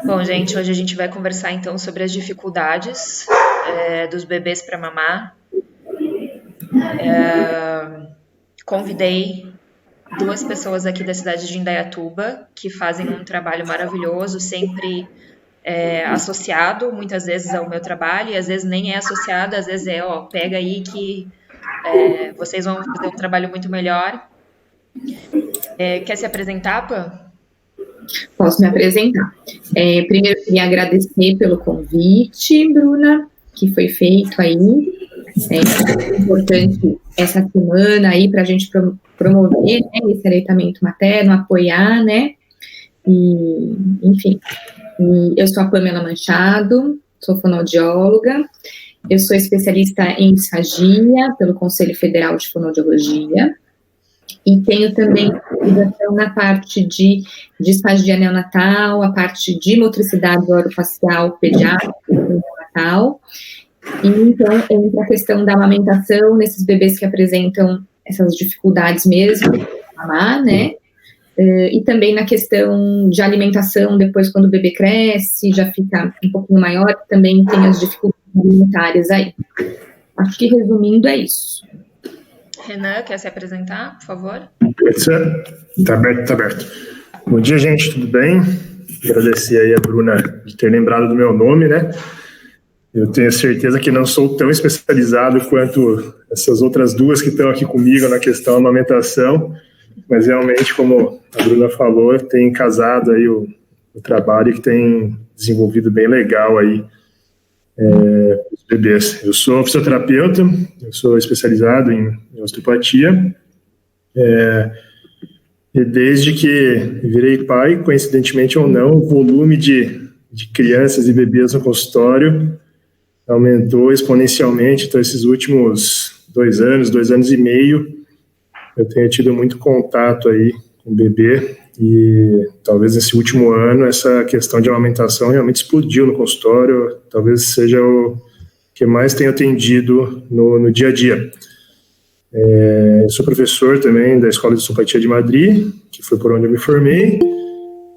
Bom, gente, hoje a gente vai conversar então sobre as dificuldades dos bebês para mamar. Convidei 2 pessoas aqui da cidade de Indaiatuba que fazem um trabalho maravilhoso, sempre associado muitas vezes ao meu trabalho, e às vezes nem é associado, às vezes pega aí que vocês vão fazer um trabalho muito melhor. Quer se apresentar, Pam? Posso me apresentar. Primeiro, eu queria agradecer pelo convite, Bruna, que foi feito aí. É importante essa semana aí para a gente promover, né, esse aleitamento materno, apoiar, né? E, enfim, eu sou a Pamela Manchado, sou fonoaudióloga, eu sou especialista em disfagia pelo Conselho Federal de Fonoaudiologia. E tenho também especialização na parte de disfagia neonatal, a parte de motricidade orofacial pediátrica neonatal. E então entra a questão da amamentação nesses bebês que apresentam essas dificuldades mesmo de mamar, né? E também na questão de alimentação, depois quando o bebê cresce, já fica um pouquinho maior, também tem as dificuldades alimentares aí. Acho que resumindo é isso. Renan, quer se apresentar, por favor? Tá aberto. Bom dia, gente, tudo bem? Agradecer aí a Bruna de ter lembrado do meu nome, né? Eu tenho certeza que não sou tão especializado quanto essas outras duas que estão aqui comigo na questão da amamentação, mas realmente, como a Bruna falou, tem casado aí o trabalho que tem desenvolvido bem legal aí os bebês. Eu sou fisioterapeuta, eu sou especializado em osteopatia, e desde que virei pai, coincidentemente ou não, o volume de crianças e bebês no consultório aumentou exponencialmente. Então, esses últimos 2 anos e meio, eu tenho tido muito contato aí com o bebê, e talvez nesse último ano essa questão de amamentação realmente explodiu no consultório, talvez seja o que mais tenho atendido no dia a dia. Eu sou professor também da Escola de Osteopatia de Madrid, que foi por onde eu me formei,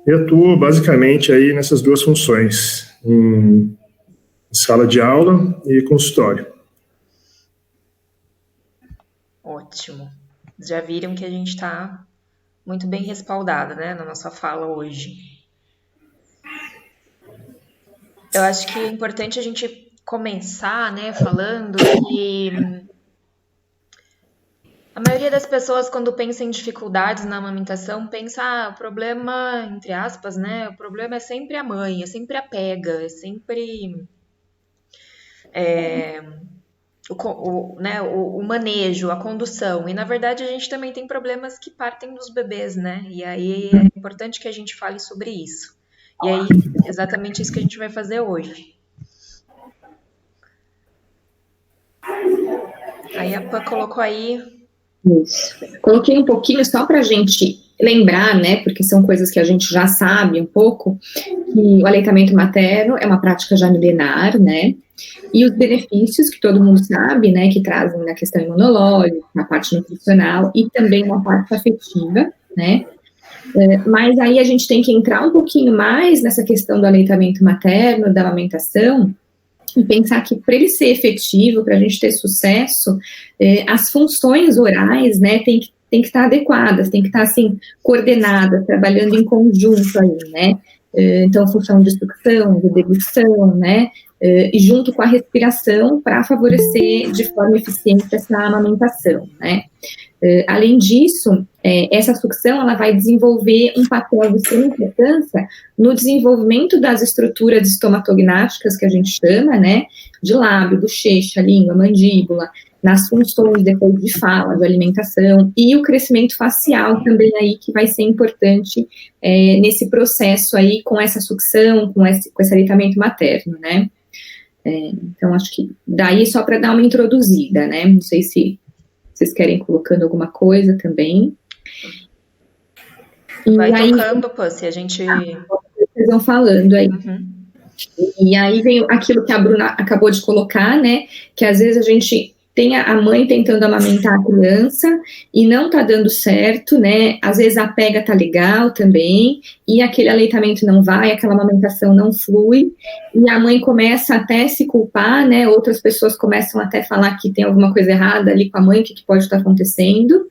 e atuo basicamente aí nessas duas funções, em sala de aula e consultório. Ótimo. Já viram que a gente está muito bem respaldada, né, na nossa fala hoje. Eu acho que é importante a gente começar, né, falando que a maioria das pessoas, quando pensa em dificuldades na amamentação, pensa, o problema, entre aspas, né, o problema é sempre a mãe, é sempre a pega, é sempre o manejo, a condução. E, na verdade, a gente também tem problemas que partem dos bebês, né? E aí é importante que a gente fale sobre isso. E aí, exatamente isso que a gente vai fazer hoje. Aí a Pã colocou aí... Isso. Coloquei um pouquinho só para a gente lembrar, né, porque são coisas que a gente já sabe um pouco, que o aleitamento materno é uma prática já milenar, né, e os benefícios que todo mundo sabe, né, que trazem na questão imunológica, na parte nutricional e também na parte afetiva, né, mas aí a gente tem que entrar um pouquinho mais nessa questão do aleitamento materno, da amamentação, e pensar que para ele ser efetivo, para a gente ter sucesso, as funções orais, né, tem que estar adequadas, tem que estar, assim, coordenadas, trabalhando em conjunto aí, né, então, função de sucção, de deglutição, né, e junto com a respiração para favorecer de forma eficiente essa amamentação, né. Além disso, essa sucção ela vai desenvolver um papel de extrema importância no desenvolvimento das estruturas estomatognáticas que a gente chama, né, de lábio, bochecha, língua, mandíbula, nas funções depois de fala, de alimentação, e o crescimento facial também aí, que vai ser importante nesse processo aí, com essa sucção, com esse aleitamento materno, né. Então, acho que daí só para dar uma introduzida, né, não sei se vocês querem colocando alguma coisa também. E vai aí, tocando, pô, se a gente... Vocês vão falando aí. E aí vem aquilo que a Bruna acabou de colocar, né, que às vezes a gente tem a mãe tentando amamentar a criança e não tá dando certo, né? Às vezes a pega tá legal também, e aquele aleitamento não vai, aquela amamentação não flui, e a mãe começa até a se culpar, né? Outras pessoas começam até a falar que tem alguma coisa errada ali com a mãe, o que pode estar acontecendo.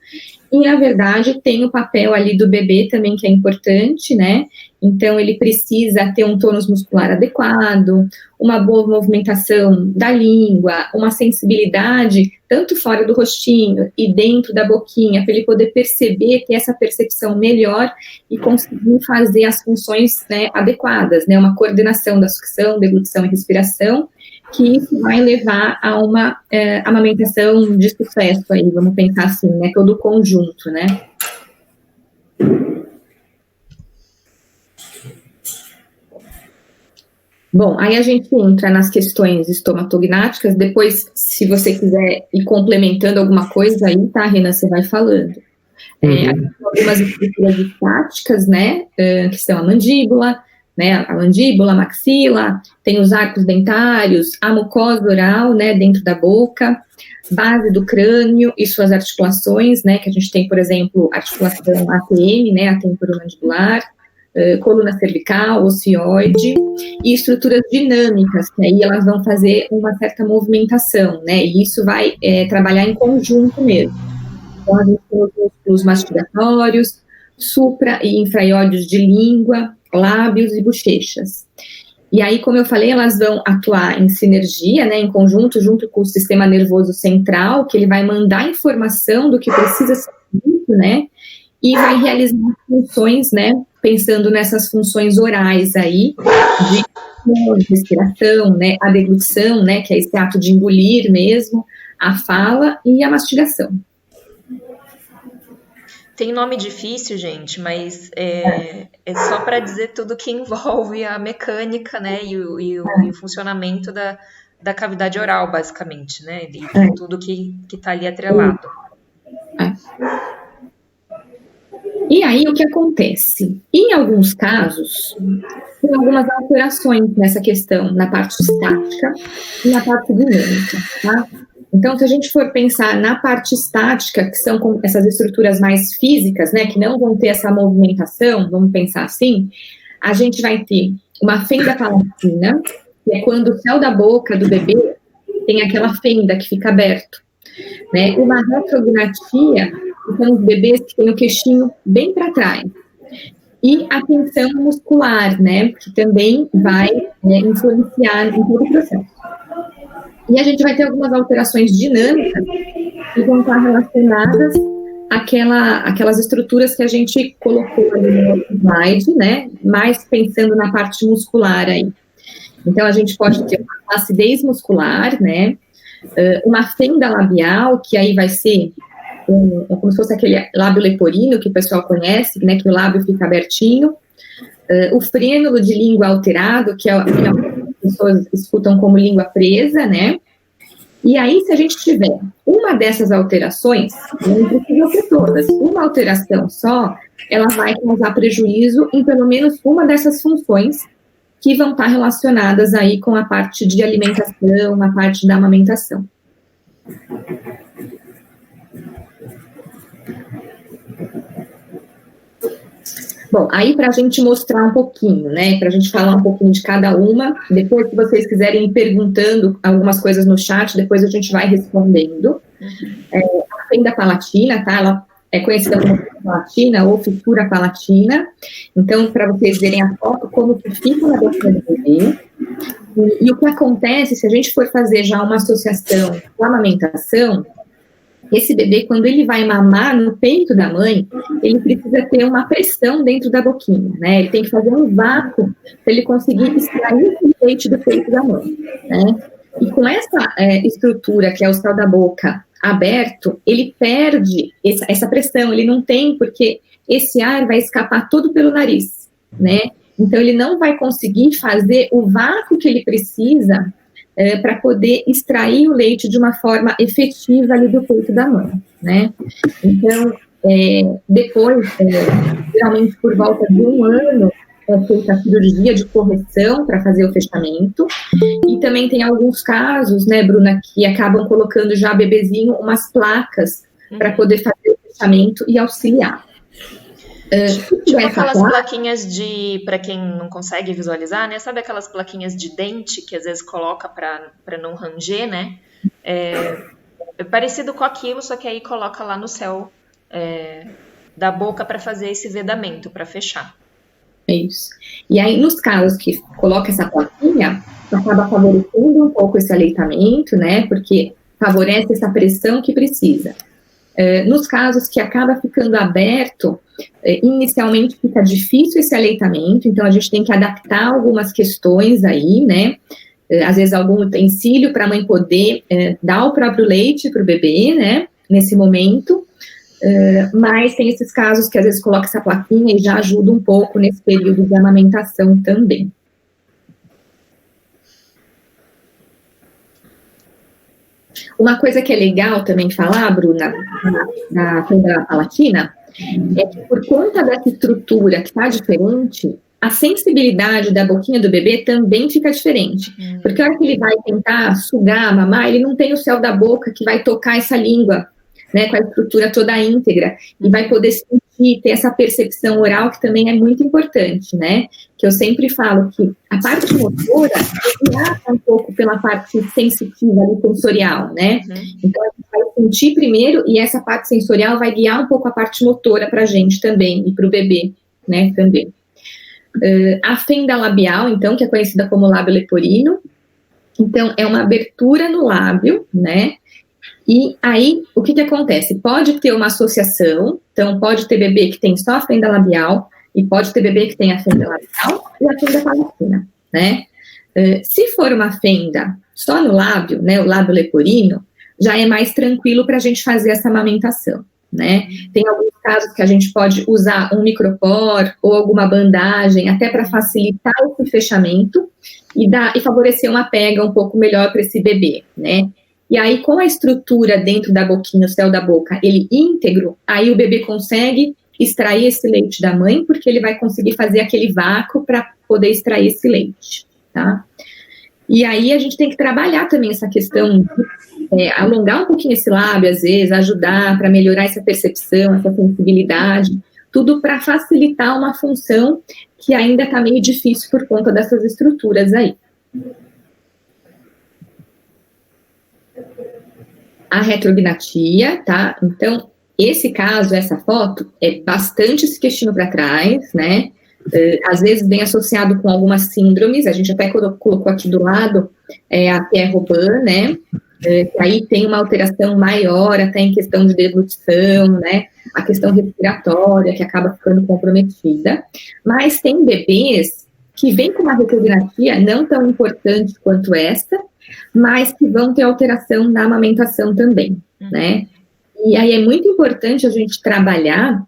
E, na verdade, tem o papel ali do bebê também, que é importante, né? Então, ele precisa ter um tônus muscular adequado, uma boa movimentação da língua, uma sensibilidade, tanto fora do rostinho e dentro da boquinha, para ele poder perceber, ter essa percepção melhor e conseguir fazer as funções, né, adequadas, né? Uma coordenação da sucção, deglutição e respiração, que isso vai levar a uma amamentação de sucesso aí, vamos pensar assim, né, todo o conjunto, né. Bom, aí a gente entra nas questões estomatognáticas, depois, se você quiser ir complementando alguma coisa aí, tá, Renan, você vai falando. Algumas estruturas estáticas, né, que são a mandíbula, né, a mandíbula, a maxila, tem os arcos dentários, a mucosa oral, né, dentro da boca, base do crânio e suas articulações, né, que a gente tem, por exemplo, articulação ATM, né, a temporomandibular, coluna cervical, ocioide, e estruturas dinâmicas, que aí elas vão fazer uma certa movimentação, né, e isso vai trabalhar em conjunto mesmo. Então, a gente tem os músculos mastigatórios, supra- e infraiódeos de língua, lábios e bochechas. E aí, como eu falei, elas vão atuar em sinergia, né, em conjunto, junto com o sistema nervoso central, que ele vai mandar informação do que precisa ser feito, né, e vai realizar funções, né, pensando nessas funções orais aí, de respiração, né, a deglutição, né, que é esse ato de engolir mesmo, a fala e a mastigação. Tem nome difícil, gente, mas é só para dizer tudo que envolve a mecânica, né, e o funcionamento da cavidade oral, basicamente, né, e tudo que está ali atrelado. E aí, o que acontece? Em alguns casos, tem algumas alterações nessa questão, na parte estática e na parte dinâmica, tá? Então, se a gente for pensar na parte estática, que são essas estruturas mais físicas, né, que não vão ter essa movimentação, vamos pensar assim, a gente vai ter uma fenda palatina, que é quando o céu da boca do bebê tem aquela fenda que fica aberto, né, uma retrognatia, que são os bebês que têm o queixinho bem para trás, e a tensão muscular, né, que também vai influenciar em todo o processo. E a gente vai ter algumas alterações dinâmicas que vão estar relacionadas àquelas estruturas que a gente colocou ali no slide, né? Mais pensando na parte muscular aí. Então, a gente pode ter uma flacidez muscular, né? Uma fenda labial, que aí vai ser como se fosse aquele lábio leporino que o pessoal conhece, né? Que o lábio fica abertinho. O frênulo de língua alterado, que pessoas escutam como língua presa, né? E aí, se a gente tiver uma dessas alterações, não precisa ser todas, uma alteração só, ela vai causar prejuízo em pelo menos uma dessas funções que vão estar relacionadas aí com a parte de alimentação, a parte da amamentação. Bom, aí para a gente mostrar um pouquinho, né, para a gente falar um pouquinho de cada uma, depois se vocês quiserem ir perguntando algumas coisas no chat, depois a gente vai respondendo. A fenda palatina, tá, ela é conhecida como palatina ou fissura palatina, então para vocês verem a foto, como que fica na boca do bebê, e o que acontece se a gente for fazer já uma associação com a amamentação, esse bebê, quando ele vai mamar no peito da mãe, ele precisa ter uma pressão dentro da boquinha, né? Ele tem que fazer um vácuo para ele conseguir extrair o leite do peito da mãe, né? E com essa estrutura, que é o céu da boca aberto, ele perde essa pressão, ele não tem, porque esse ar vai escapar todo pelo nariz, né? Então, ele não vai conseguir fazer o vácuo que ele precisa para poder extrair o leite de uma forma efetiva ali do peito da mãe, né? Então, depois, geralmente por volta de 1 ano, é feita a cirurgia de correção para fazer o fechamento, e também tem alguns casos, né, Bruna, que acabam colocando já bebezinho umas placas para poder fazer o fechamento e auxiliar. Tipo aquelas plaquinhas para quem não consegue visualizar, né? Sabe aquelas plaquinhas de dente que às vezes coloca para não ranger, né? É parecido com aquilo, só que aí coloca lá no céu da boca para fazer esse vedamento, para fechar. É isso. E aí, nos casos que coloca essa plaquinha, acaba favorecendo um pouco esse aleitamento, né? Porque favorece essa pressão que precisa. Nos casos que acaba ficando aberto, inicialmente fica difícil esse aleitamento, então a gente tem que adaptar algumas questões aí, né? Às vezes algum utensílio para a mãe poder dar o próprio leite para o bebê, né? Nesse momento, mas tem esses casos que às vezes coloca essa plaquinha e já ajuda um pouco nesse período de amamentação também. Uma coisa que é legal também falar, Bruna, da fenda palatina, é que por conta dessa estrutura que está diferente, a sensibilidade da boquinha do bebê também fica diferente. Porque a hora que ele vai tentar sugar, mamar, ele não tem o céu da boca que vai tocar essa língua, né, com a estrutura toda íntegra, e vai poder sentir, ter essa percepção oral, que também é muito importante, né? Que eu sempre falo que a parte motora é um pouco pela parte sensitiva e sensorial, né? Então, a gente vai sentir primeiro, e essa parte sensorial vai guiar um pouco a parte motora para a gente também, e para o bebê, né, também. A fenda labial, então, que é conhecida como lábio leporino, então, é uma abertura no lábio, né? E aí, o que acontece? Pode ter uma associação, então pode ter bebê que tem só a fenda labial, e pode ter bebê que tem a fenda labial e a fenda palatina, né? Se for uma fenda só no lábio, né, o lábio leporino, já é mais tranquilo para a gente fazer essa amamentação, né? Tem alguns casos que a gente pode usar um micropor ou alguma bandagem até para facilitar esse fechamento e favorecer uma pega um pouco melhor para esse bebê, né? E aí, com a estrutura dentro da boquinha, o céu da boca, ele íntegro, aí o bebê consegue extrair esse leite da mãe, porque ele vai conseguir fazer aquele vácuo para poder extrair esse leite, tá? E aí, a gente tem que trabalhar também essa questão de alongar um pouquinho esse lábio, às vezes, ajudar para melhorar essa percepção, essa sensibilidade, tudo para facilitar uma função que ainda está meio difícil por conta dessas estruturas aí. A retrognatia, tá? Então, esse caso, essa foto, é bastante esse queixinho para trás, né? Às vezes vem associado com algumas síndromes, a gente até colocou aqui do lado a Pierre-Robin, né? Que aí tem uma alteração maior, até em questão de deglutição, né? A questão respiratória, que acaba ficando comprometida. Mas tem bebês que vêm com uma retrognatia não tão importante quanto essa, mas que vão ter alteração na amamentação também, né? E aí é muito importante a gente trabalhar,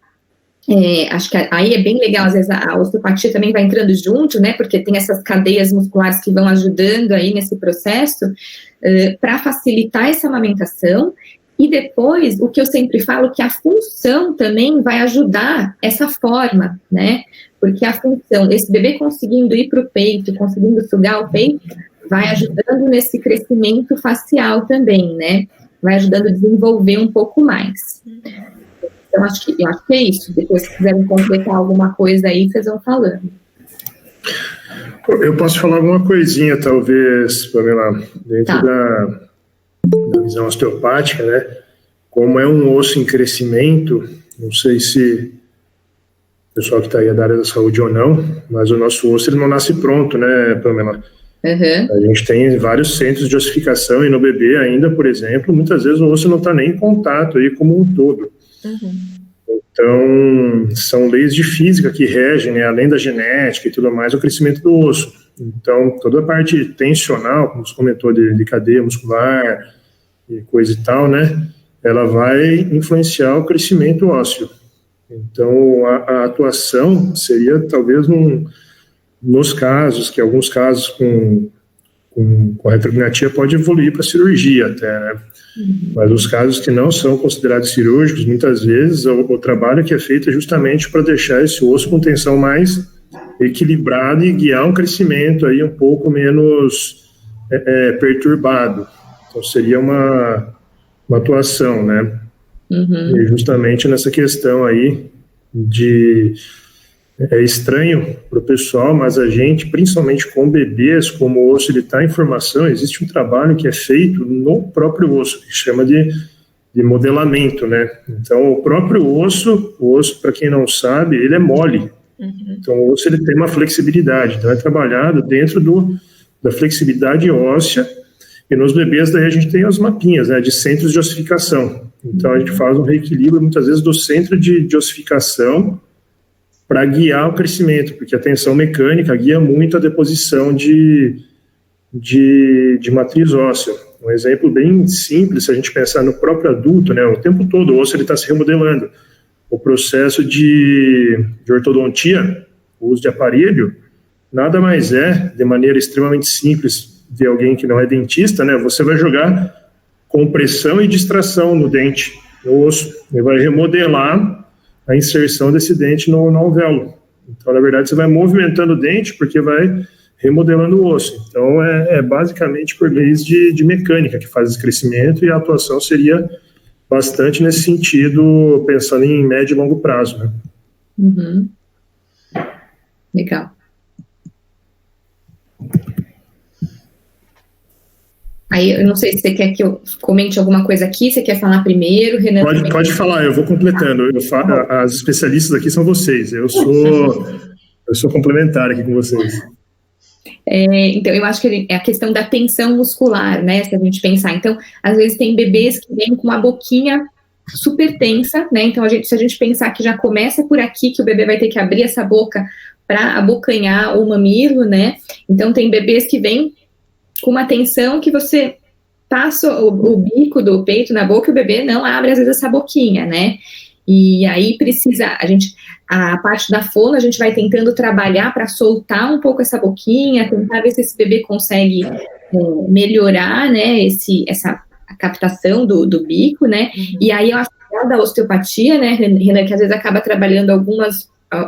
acho que aí é bem legal, às vezes a osteopatia também vai entrando junto, né? Porque tem essas cadeias musculares que vão ajudando aí nesse processo, para facilitar essa amamentação. E depois, o que eu sempre falo, que a função também vai ajudar essa forma, né? Porque a função, esse bebê conseguindo ir para o peito, conseguindo sugar o peito, vai ajudando nesse crescimento facial também, né? Vai ajudando a desenvolver um pouco mais. Então, eu acho que é isso. Depois, se quiserem completar alguma coisa aí, vocês vão falando. Eu posso falar alguma coisinha, talvez, Pamela, dentro da visão osteopática, né? Como é um osso em crescimento, não sei se o pessoal que está aí é da área da saúde ou não, mas o nosso osso ele não nasce pronto, né, Pamela? A gente tem vários centros de ossificação e no bebê ainda, por exemplo, muitas vezes o osso não está nem em contato aí como um todo. Então, são leis de física que regem, né, além da genética e tudo mais, o crescimento do osso. Então, toda a parte tensional, como você comentou, de cadeia muscular e coisa e tal, né, ela vai influenciar o crescimento ósseo. Então, a atuação seria talvez nos casos, que alguns casos com a retrognatia pode evoluir para cirurgia até, né? Mas os casos que não são considerados cirúrgicos, muitas vezes o trabalho que é feito é justamente para deixar esse osso com tensão mais equilibrado e guiar um crescimento aí um pouco menos perturbado. Então, seria uma atuação, né? E justamente nessa questão aí de... É estranho para o pessoal, mas a gente, principalmente com bebês, como o osso ele está em formação, existe um trabalho que é feito no próprio osso, que chama de modelamento, né? Então, o próprio osso, para quem não sabe, ele é mole. Então, o osso ele tem uma flexibilidade, então é trabalhado dentro da flexibilidade óssea, e nos bebês daí a gente tem as mapinhas, né, de centros de ossificação. Então, a gente faz um reequilíbrio, muitas vezes, do centro de ossificação para guiar o crescimento, porque a tensão mecânica guia muito a deposição de matriz óssea. Um exemplo bem simples, se a gente pensar no próprio adulto, né, o tempo todo o osso está se remodelando. O processo de ortodontia, o uso de aparelho, nada mais de maneira extremamente simples, de alguém que não é dentista, né, você vai jogar compressão e distração no dente, no osso, e vai remodelar a inserção desse dente no alvéolo. Então, na verdade, você vai movimentando o dente porque vai remodelando o osso. Então, é basicamente por leis de mecânica que faz esse crescimento, e a atuação seria bastante nesse sentido, pensando em médio e longo prazo, né? Legal. Aí, eu não sei se você quer que eu comente alguma coisa aqui, você quer falar primeiro, Renan? Pode falar, eu vou completando. As especialistas aqui são vocês, eu sou complementar aqui com vocês. Então, eu acho que é a questão da tensão muscular, né, se a gente pensar. Então, às vezes tem bebês que vêm com uma boquinha super tensa, né, então se a gente pensar que já começa por aqui, que o bebê vai ter que abrir essa boca para abocanhar o mamilo, né, então tem bebês que vêm com uma tensão que você passa o bico do peito na boca e o bebê não abre, às vezes, essa boquinha, né, e aí precisa, a parte da fono, a gente vai tentando trabalhar para soltar um pouco essa boquinha, tentar ver se esse bebê consegue melhorar, né, a captação do bico, né, e aí eu acho que da osteopatia, né, Renan, que às vezes acaba trabalhando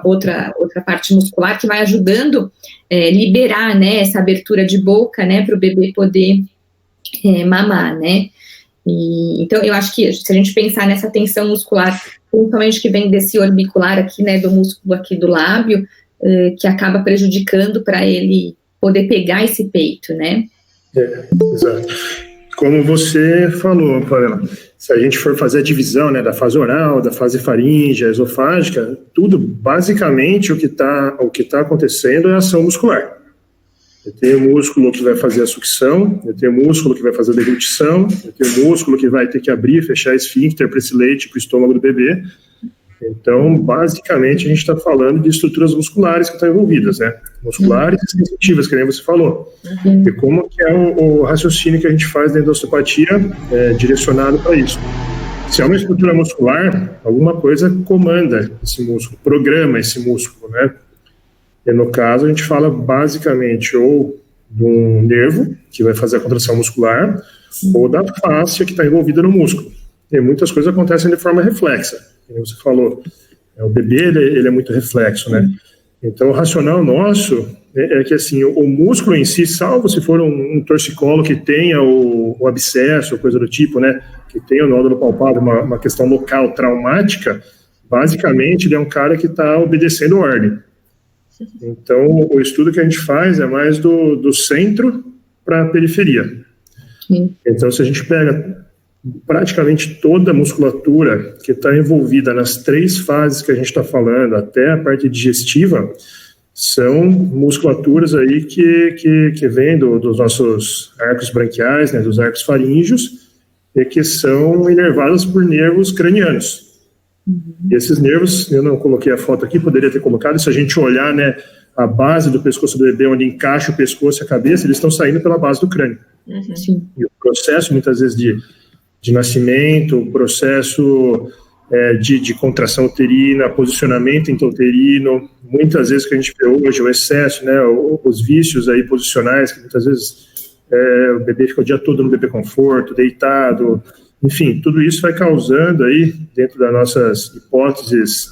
outra parte muscular que vai ajudando liberar, né, essa abertura de boca, né, para o bebê poder mamar, né. Então, eu acho que se a gente pensar nessa tensão muscular, principalmente que vem desse orbicular aqui, né, do músculo aqui do lábio, que acaba prejudicando para ele poder pegar esse peito, né? Exato. Como você falou, Pamela, se a gente for fazer a divisão, né, da fase oral, da fase faríngea, esofágica, tudo, basicamente, o que tá acontecendo é a ação muscular. Eu tenho o músculo que vai fazer a sucção, eu tenho o músculo que vai fazer a deglutição, eu tenho o músculo que vai ter que abrir e fechar esfíncter para esse leite, para o estômago do bebê. Então, basicamente, a gente está falando de estruturas musculares que estão envolvidas, né? Musculares e sensitivas, que nem você falou. E como que é o raciocínio que a gente faz dentro da osteopatia direcionado para isso. Se é uma estrutura muscular, alguma coisa comanda esse músculo, programa esse músculo, né? E no caso, a gente fala basicamente ou de um nervo, que vai fazer a contração muscular, ou da fáscia que está envolvida no músculo. E muitas coisas acontecem de forma reflexa, como você falou. O bebê, ele é muito reflexo, né? Então, o racional nosso é que, assim, o músculo em si, salvo se for um torcicolo que tenha o abscesso, coisa do tipo, né? Que tenha o nódulo palpável, uma questão local traumática, basicamente, ele é um cara que está obedecendo ordem. Então, o estudo que a gente faz é mais do centro para a periferia. Então, se a gente pega praticamente toda a musculatura que está envolvida nas 3 fases que a gente está falando, até a parte digestiva, são musculaturas aí que vêm dos nossos arcos branquiais, né, dos arcos faríngeos, e que são inervadas por nervos cranianos. E esses nervos, eu não coloquei a foto aqui, poderia ter colocado, se a gente olhar, né, a base do pescoço do bebê, onde encaixa o pescoço e a cabeça, eles estão saindo pela base do crânio. E o processo, muitas vezes, de nascimento, o processo de contração uterina, posicionamento intrauterino, muitas vezes que a gente vê hoje, o excesso, né, os vícios aí posicionais, que muitas vezes o bebê fica o dia todo no bebê conforto, deitado, Enfim, tudo isso vai causando aí, dentro das nossas hipóteses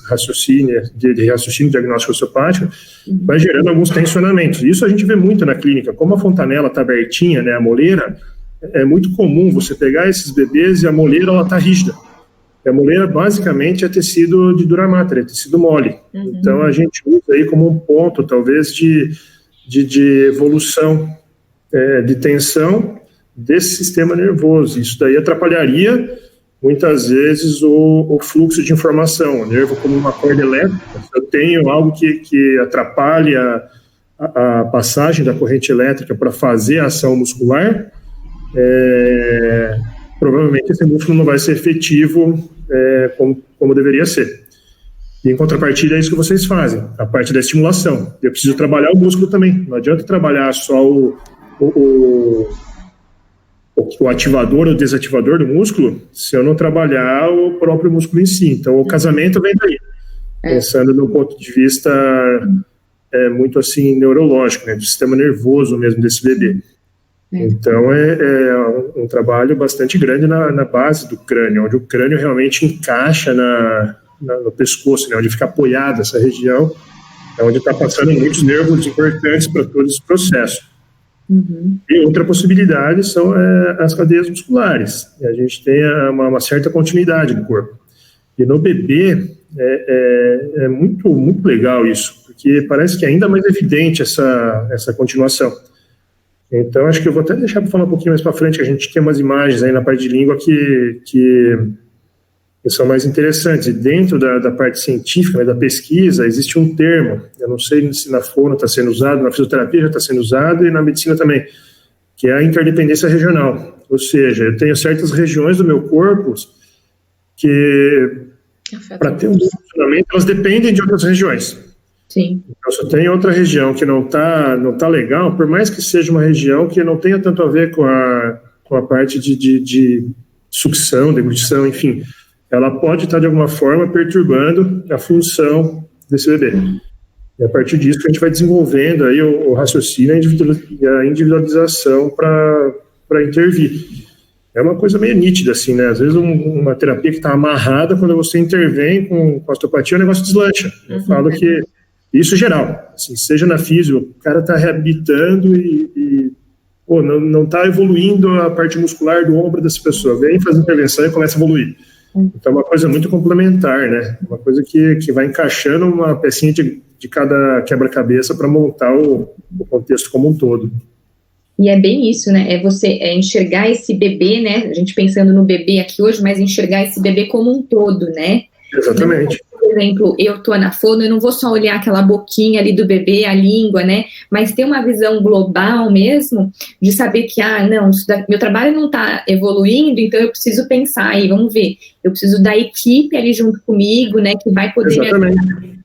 de raciocínio diagnóstico osteopático, vai gerando alguns tensionamentos. Isso a gente vê muito na clínica. Como a fontanela está abertinha, né, a moleira, é muito comum você pegar esses bebês e a moleira está rígida. A moleira, basicamente, é tecido de duramáter, é tecido mole. Então, a gente usa aí como um ponto, talvez, de evolução, de tensão desse sistema nervoso. Isso daí atrapalharia, muitas vezes, o fluxo de informação. O nervo como uma corda elétrica. Se eu tenho algo que atrapalha a passagem da corrente elétrica para fazer a ação muscular, provavelmente esse músculo não vai ser efetivo como deveria ser. E, em contrapartida, é isso que vocês fazem, a parte da estimulação. Eu preciso trabalhar o músculo também. Não adianta trabalhar só o ativador ou desativador do músculo se eu não trabalhar o próprio músculo em si. Então, o casamento vem daí, pensando no ponto de vista muito assim neurológico, né, do sistema nervoso mesmo desse bebê. Então, é um trabalho bastante grande na base do crânio, onde o crânio realmente encaixa no pescoço, né, onde fica apoiada essa região, é onde está passando muitos nervos importantes para todo esse processo. E outra possibilidade são as cadeias musculares. A gente tem uma certa continuidade no corpo. E no bebê é muito, muito legal isso, porque parece que é ainda mais evidente essa continuação. Então, acho que eu vou até deixar para falar um pouquinho mais para frente, que a gente tem umas imagens aí na parte de língua que são mais interessantes. E dentro da parte científica, né, da pesquisa, existe um termo, eu não sei se na fono está sendo usado, na fisioterapia já está sendo usado e na medicina também, que é a interdependência regional. Ou seja, eu tenho certas regiões do meu corpo que, para ter um bom funcionamento, elas dependem de outras regiões. Sim. Então, se eu tenho outra região que não tá legal, por mais que seja uma região que não tenha tanto a ver com a parte de sucção, deglutição, enfim, ela pode estar de alguma forma perturbando a função desse bebê. E a partir disso que a gente vai desenvolvendo aí o raciocínio e a individualização para intervir. É uma coisa meio nítida, assim, né? Às vezes uma terapia que está amarrada, quando você intervém com osteopatia, o negócio deslancha. Eu falo que isso é geral, assim, seja na físio, o cara está reabilitando e não está evoluindo a parte muscular do ombro dessa pessoa. Vem fazer intervenção e começa a evoluir. Então é uma coisa muito complementar, né? Uma coisa que vai encaixando uma pecinha de cada quebra-cabeça para montar o contexto como um todo. E é bem isso, né? É você enxergar esse bebê, né? A gente pensando no bebê aqui hoje, mas enxergar esse bebê como um todo, né? Exatamente. Por exemplo, eu tô na fono, eu não vou só olhar aquela boquinha ali do bebê, a língua, né? Mas ter uma visão global mesmo, de saber que, meu trabalho não tá evoluindo, então eu preciso pensar aí, vamos ver, eu preciso da equipe ali junto comigo, né? Que vai poder me ajudar.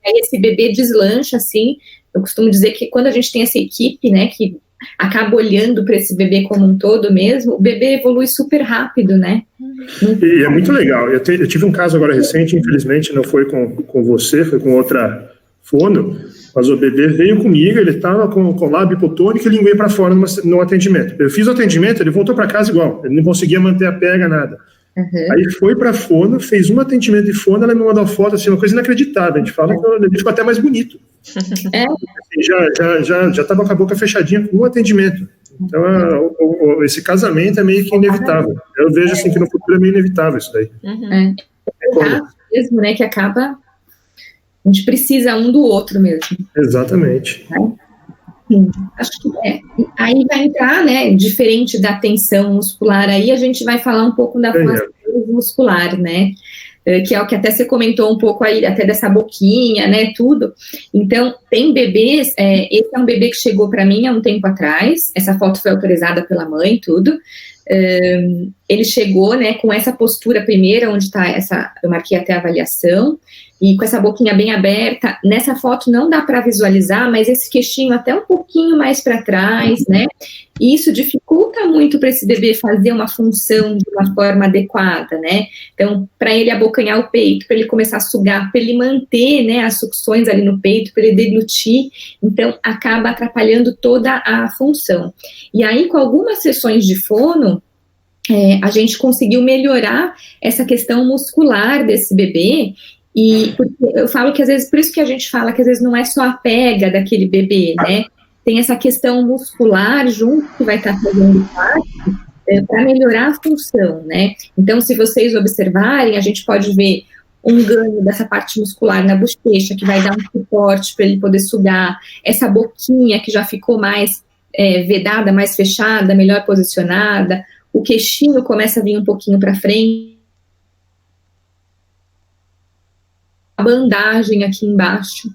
Aí esse bebê deslancha, assim. Eu costumo dizer que quando a gente tem essa equipe, né? Que acaba olhando para esse bebê como um todo mesmo, o bebê evolui super rápido, né? E é muito legal. Eu tive um caso agora recente, infelizmente não foi com você, foi com outra fono, mas o bebê veio comigo, ele estava com lábio hipotônico e linguei para fora no atendimento. Eu fiz o atendimento, ele voltou para casa igual, ele não conseguia manter a pega, nada. Aí foi para a fono, fez um atendimento de fono, ela me mandou foto, assim, uma coisa inacreditável. A gente fala que o bebê ficou até mais bonito. Já estava com a boca fechadinha com o atendimento. Então, esse casamento é meio que inevitável. Eu vejo assim que no futuro é meio inevitável isso daí. Mesmo, né, que acaba, a gente precisa um do outro mesmo. Exatamente. Acho que aí vai entrar, né, diferente da tensão muscular, aí a gente vai falar um pouco da força muscular, né, que é o que até você comentou um pouco aí, até dessa boquinha, né, tudo. Então, tem bebês, esse é um bebê que chegou para mim há um tempo atrás, essa foto foi autorizada pela mãe, tudo. Ele chegou, né, com essa postura primeira, onde está eu marquei até a avaliação, e com essa boquinha bem aberta. Nessa foto não dá para visualizar, mas esse queixinho até um pouquinho mais para trás, né, e isso dificulta muito para esse bebê fazer uma função de uma forma adequada, né, então, para ele abocanhar o peito, para ele começar a sugar, para ele manter, né, as sucções ali no peito, para ele deglutir, então, acaba atrapalhando toda a função. E aí, com algumas sessões de fono, a gente conseguiu melhorar essa questão muscular desse bebê. E eu falo que às vezes, por isso que a gente fala que às vezes não é só a pega daquele bebê, né? Tem essa questão muscular junto que vai estar fazendo parte para melhorar a função, né? Então, se vocês observarem, a gente pode ver um ganho dessa parte muscular na bochecha, que vai dar um suporte para ele poder sugar, essa boquinha que já ficou mais vedada, mais fechada, melhor posicionada, o queixinho começa a vir um pouquinho para frente, a bandagem aqui embaixo,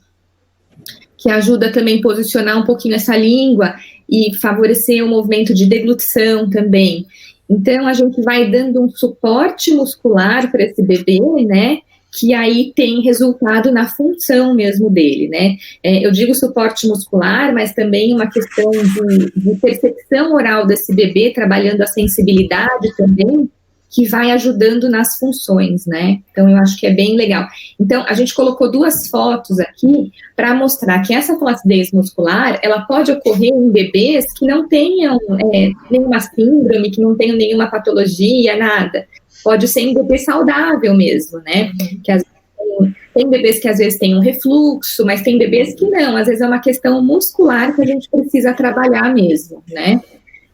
que ajuda também a posicionar um pouquinho essa língua e favorecer o movimento de deglutição também. Então, a gente vai dando um suporte muscular para esse bebê, né, que aí tem resultado na função mesmo dele, né. Eu digo suporte muscular, mas também uma questão de percepção oral desse bebê, trabalhando a sensibilidade também, que vai ajudando nas funções, né? Então, eu acho que é bem legal. Então, a gente colocou 2 fotos aqui para mostrar que essa flacidez muscular, ela pode ocorrer em bebês que não tenham nenhuma síndrome, que não tenham nenhuma patologia, nada. Pode ser em bebê saudável mesmo, né? Que às vezes tem bebês que às vezes têm um refluxo, mas tem bebês que não. Às vezes é uma questão muscular que a gente precisa trabalhar mesmo, né?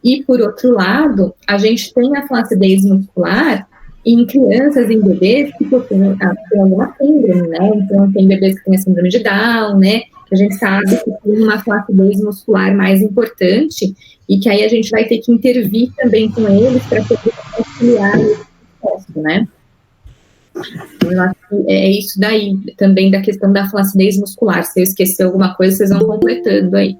E, por outro lado, a gente tem a flacidez muscular em crianças, em bebês que possuem alguma síndrome, né? Então, tem bebês que têm a síndrome de Down, né? Que a gente sabe que tem uma flacidez muscular mais importante e que aí a gente vai ter que intervir também com eles para poder auxiliar esse processo, né? Então, eu acho que é isso daí, também da questão da flacidez muscular. Se eu esquecer alguma coisa, vocês vão completando aí.